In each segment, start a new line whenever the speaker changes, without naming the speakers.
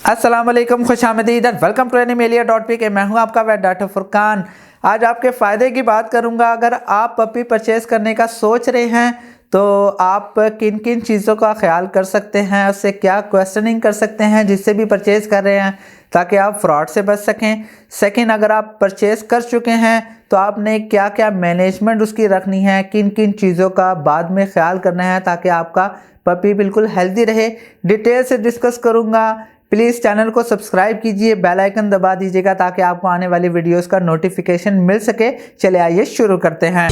अस्सलाम वालेकुम, खुशामदीद and welcome to animalia.pk। मैं हूं आपका वेट डॉक्टर फुरकान। आज आपके फ़ायदे की बात करूंगा। अगर आप पपी परचेज़ करने का सोच रहे हैं तो आप किन किन चीज़ों का ख्याल कर सकते हैं, उससे क्या क्वेश्चनिंग कर सकते हैं जिससे भी परचेज़ कर रहे हैं, ताकि आप फ्रॉड से बच सकें। सेकंड, अगर आप परचेज़ कर चुके हैं तो आपने क्या क्या मैनेजमेंट उसकी रखनी है, किन किन चीज़ों का बाद में ख्याल करना है ताकि आपका पपी बिल्कुल हेल्दी रहे, डिटेल से डिस्कस करूँगा। प्लीज़ चैनल को सब्सक्राइब कीजिए, बेल आइकन दबा दीजिएगा ताकि आपको आने वाली वीडियोस का नोटिफिकेशन मिल सके। चले आइए शुरू करते हैं।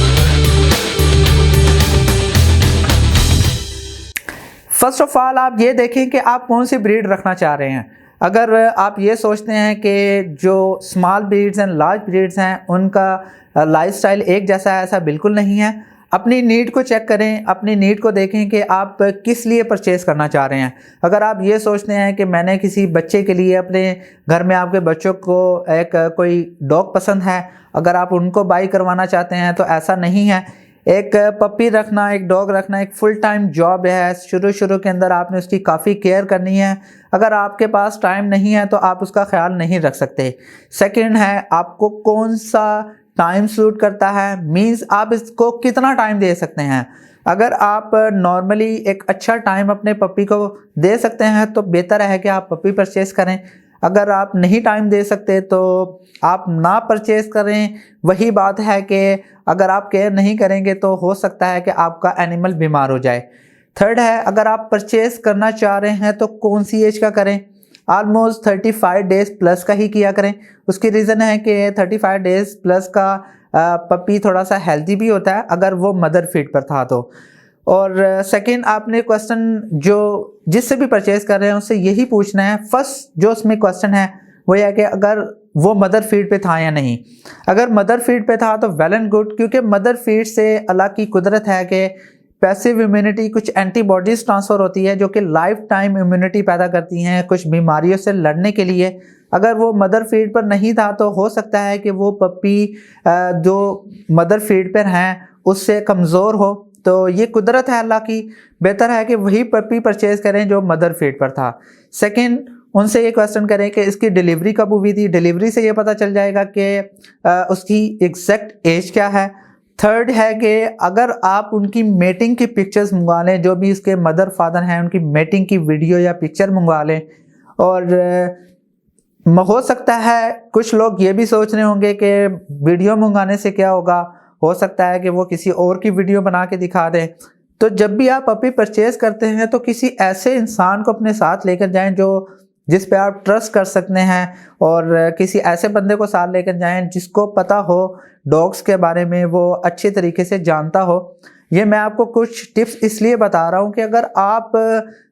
फर्स्ट ऑफ ऑल आप ये देखें कि आप कौन सी ब्रीड रखना चाह रहे हैं। अगर आप ये सोचते हैं कि जो small breeds and large breeds हैं उनका लाइफस्टाइल एक जैसा है, ऐसा बिल्कुल नहीं है। अपनी नीड को चेक करें, अपनी नीड को देखें कि आप किस लिए परचेज़ करना चाह रहे हैं। अगर आप ये सोचते हैं कि मैंने किसी बच्चे के लिए, अपने घर में आपके बच्चों को एक कोई डॉग पसंद है, अगर आप उनको बाई करवाना चाहते हैं तो ऐसा नहीं है। एक पपी रखना, एक डॉग रखना एक फुल टाइम जॉब है। शुरू के अंदर आपने उसकी काफ़ी केयर करनी है। अगर आपके पास टाइम नहीं है तो आप उसका ख्याल नहीं रख सकते। सेकंड है, आपको कौन सा टाइम सूट करता है, मींस आप इसको कितना टाइम दे सकते हैं। अगर आप नॉर्मली एक अच्छा टाइम अपने पपी को दे सकते हैं तो बेहतर है कि आप पपी परचेज़ करें। अगर आप नहीं टाइम दे सकते तो आप ना परचेज़ करें। वही बात है कि अगर आप केयर नहीं करेंगे तो हो सकता है कि आपका एनिमल बीमार हो जाए। थर्ड है, अगर आप परचेज़ करना चाह रहे हैं तो कौन सी एज का करें। ऑलमोस्ट 35 डेज़ प्लस का ही किया करें। उसकी रीज़न है कि 35 डेज़ प्लस का पपी थोड़ा सा हेल्दी भी होता है अगर वो मदर फीड पर था तो। और सेकंड, आपने क्वेश्चन जो जिससे भी परचेज़ कर रहे हैं उससे यही पूछना है। फर्स्ट जो उसमें क्वेश्चन है वो यह है कि अगर वो मदर फीड पे था या नहीं। अगर मदर फीड पे था तो वेल एंड गुड, क्योंकि मदर फीड से अल्लाह की कुदरत है कि पैसिव इम्यूनिटी, कुछ एंटीबॉडीज़ ट्रांसफ़र होती है जो कि लाइफ टाइम इम्यूनिटी पैदा करती हैं कुछ बीमारियों से लड़ने के लिए। अगर वो मदर फीड पर नहीं था तो हो सकता है कि वो पपी जो मदर फीड पर हैं उससे कमज़ोर हो। तो ये कुदरत है अल्लाह की। बेहतर है कि वही पपी परचेज़ करें जो मदर फीड पर था। सेकंड, उनसे ये क्वेश्चन करें कि इसकी डिलीवरी कब हुई थी। डिलीवरी से ये पता चल जाएगा कि उसकी एग्जैक्ट एज क्या है। थर्ड है कि अगर आप उनकी मेटिंग की पिक्चर्स मंगवा लें, जो भी उसके मदर फादर हैं उनकी मेटिंग की वीडियो या पिक्चर मंगवा लें। और हो सकता है कुछ लोग ये भी सोच रहे होंगे कि वीडियो मंगाने से क्या होगा, हो सकता है कि वो किसी और की वीडियो बना के दिखा दें। तो जब भी आप पपी परचेज़ करते हैं तो किसी ऐसे इंसान को अपने साथ लेकर जाएं जो जिस पे आप ट्रस्ट कर सकते हैं, और किसी ऐसे बंदे को साथ लेकर जाएं जिसको पता हो डॉग्स के बारे में, वो अच्छे तरीके से जानता हो। ये मैं आपको कुछ टिप्स इसलिए बता रहा हूँ कि अगर आप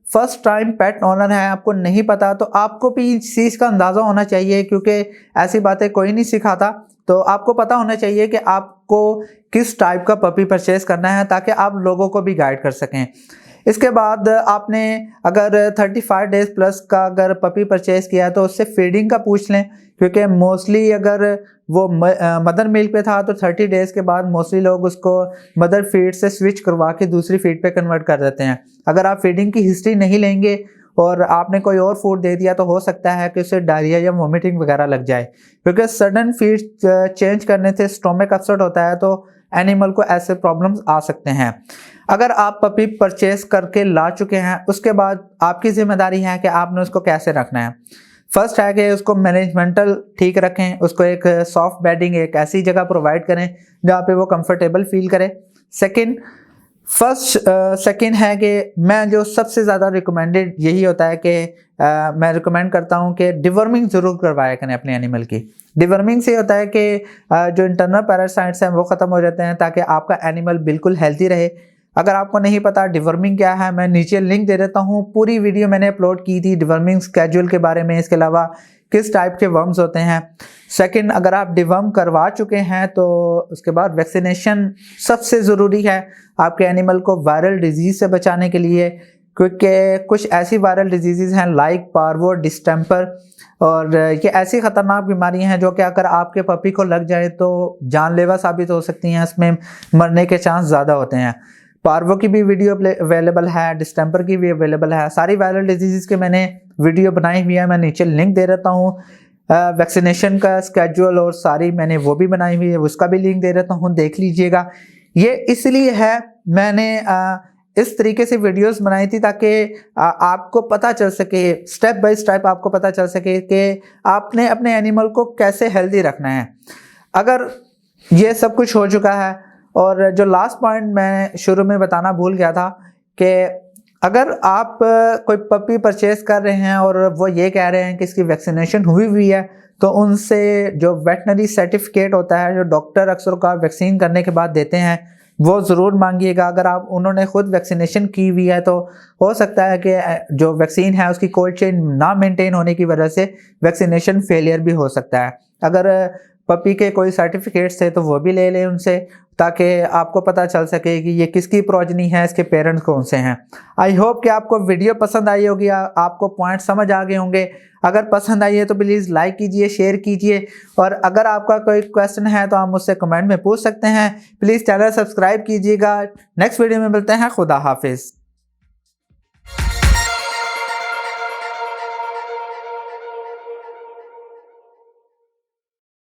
फर्स्ट टाइम पेट ओनर हैं, आपको नहीं पता, तो आपको भी इस चीज़ का अंदाज़ा होना चाहिए, क्योंकि ऐसी बातें कोई नहीं सिखाता। तो आपको पता होना चाहिए कि आपको किस टाइप का पपी परचेज़ करना है ताकि आप लोगों को भी गाइड कर सकें। इसके बाद आपने अगर 35 डेज़ प्लस का अगर पपी परचेज़ किया है तो उससे फीडिंग का पूछ लें, क्योंकि मोस्टली अगर वो मदर मिल्क पे था तो 30 डेज़ के बाद मोस्टली लोग उसको मदर फीड से स्विच करवा के दूसरी फीड पे कन्वर्ट कर देते हैं। अगर आप फीडिंग की हिस्ट्री नहीं लेंगे और आपने कोई और फूड दे दिया तो हो सकता है कि उसे डायरिया या वोमिटिंग वगैरह लग जाए, क्योंकि सडन फीड चेंज करने से स्टोमक अपसेट होता है, तो एनिमल को ऐसे प्रॉब्लम्स आ सकते हैं। अगर आप पपी परचेज करके ला चुके हैं उसके बाद आपकी जिम्मेदारी है कि आपने उसको कैसे रखना है। फर्स्ट है कि उसको मैनेजमेंटल ठीक रखें, उसको एक सॉफ्ट बेडिंग, एक ऐसी जगह प्रोवाइड करें जहाँ पे वो कंफर्टेबल फील करे। सेकंड है कि मैं जो सबसे ज़्यादा रिकमेंडेड यही होता है कि मैं रिकमेंड करता हूँ कि डिवर्मिंग ज़रूर करवाया करें अपने एनिमल की। डिवर्मिंग से होता है कि जो इंटरनल पैरासाइट्स हैं वो ख़त्म हो जाते हैं ताकि आपका एनिमल बिल्कुल हेल्दी रहे। अगर आपको नहीं पता डिवर्मिंग क्या है, मैं नीचे लिंक दे देता हूँ। पूरी वीडियो मैंने अपलोड की थी डिवर्मिंग स्केड्यूल के बारे में, इसके अलावा किस टाइप के वर्म्स होते हैं। सेकंड, अगर आप डिवर्म करवा चुके हैं तो उसके बाद वैक्सीनेशन सबसे ज़रूरी है आपके एनिमल को वायरल डिजीज़ से बचाने के लिए, क्योंकि कुछ ऐसी वायरल डिजीज़ हैं लाइक पार्वो, डिस्टेंपर, और ये ऐसी ख़तरनाक बीमारियां हैं जो कि अगर आपके पपी को लग जाए तो जानलेवा साबित हो सकती हैं, इसमें मरने के चांस ज़्यादा होते हैं। पार्वो की भी वीडियो अवेलेबल है, डिस्टेंपर की भी अवेलेबल है, सारी वायरल डिजीज़ के मैंने वीडियो बनाई हुई है। मैं नीचे लिंक दे देता हूँ। वैक्सीनेशन का स्केड्यूल और सारी मैंने वो भी बनाई हुई है, उसका भी लिंक दे देता हूँ, देख लीजिएगा। ये इसलिए है मैंने इस तरीके से वीडियोस बनाई थी ताकि आपको पता चल सके, स्टेप बाय स्टेप आपको पता चल सके कि आपने अपने एनिमल को कैसे हेल्दी रखना है। अगर ये सब कुछ हो चुका है, और जो लास्ट पॉइंट मैं शुरू में बताना भूल गया था कि अगर आप कोई पपी परचेज कर रहे हैं और वो ये कह रहे हैं कि इसकी वैक्सीनेशन हुई है, तो उनसे जो वेटनरी सर्टिफिकेट होता है, जो डॉक्टर अक्सर का वैक्सीन करने के बाद देते हैं, वो ज़रूर मांगिएगा। अगर आप उन्होंने खुद वैक्सीनेशन की हुई है तो हो सकता है कि जो वैक्सीन है उसकी कोल्ड चेन ना मेंटेन होने की वजह से वैक्सीनेशन फेलियर भी हो सकता है। अगर पपी के कोई सर्टिफिकेट्स थे तो वो भी ले लें उनसे, ताकि आपको पता चल सके कि ये किसकी प्रोजनी है, इसके पेरेंट्स कौन से हैं। आई होप कि आपको वीडियो पसंद आई होगी, आपको पॉइंट समझ आ गए होंगे। अगर पसंद आई है तो प्लीज़ लाइक कीजिए, शेयर कीजिए, और अगर आपका कोई क्वेश्चन है तो आप मुझसे कमेंट में पूछ सकते हैं। प्लीज़ चैनल सब्सक्राइब कीजिएगा। नेक्स्ट वीडियो में मिलते हैं। खुदा हाफिज़।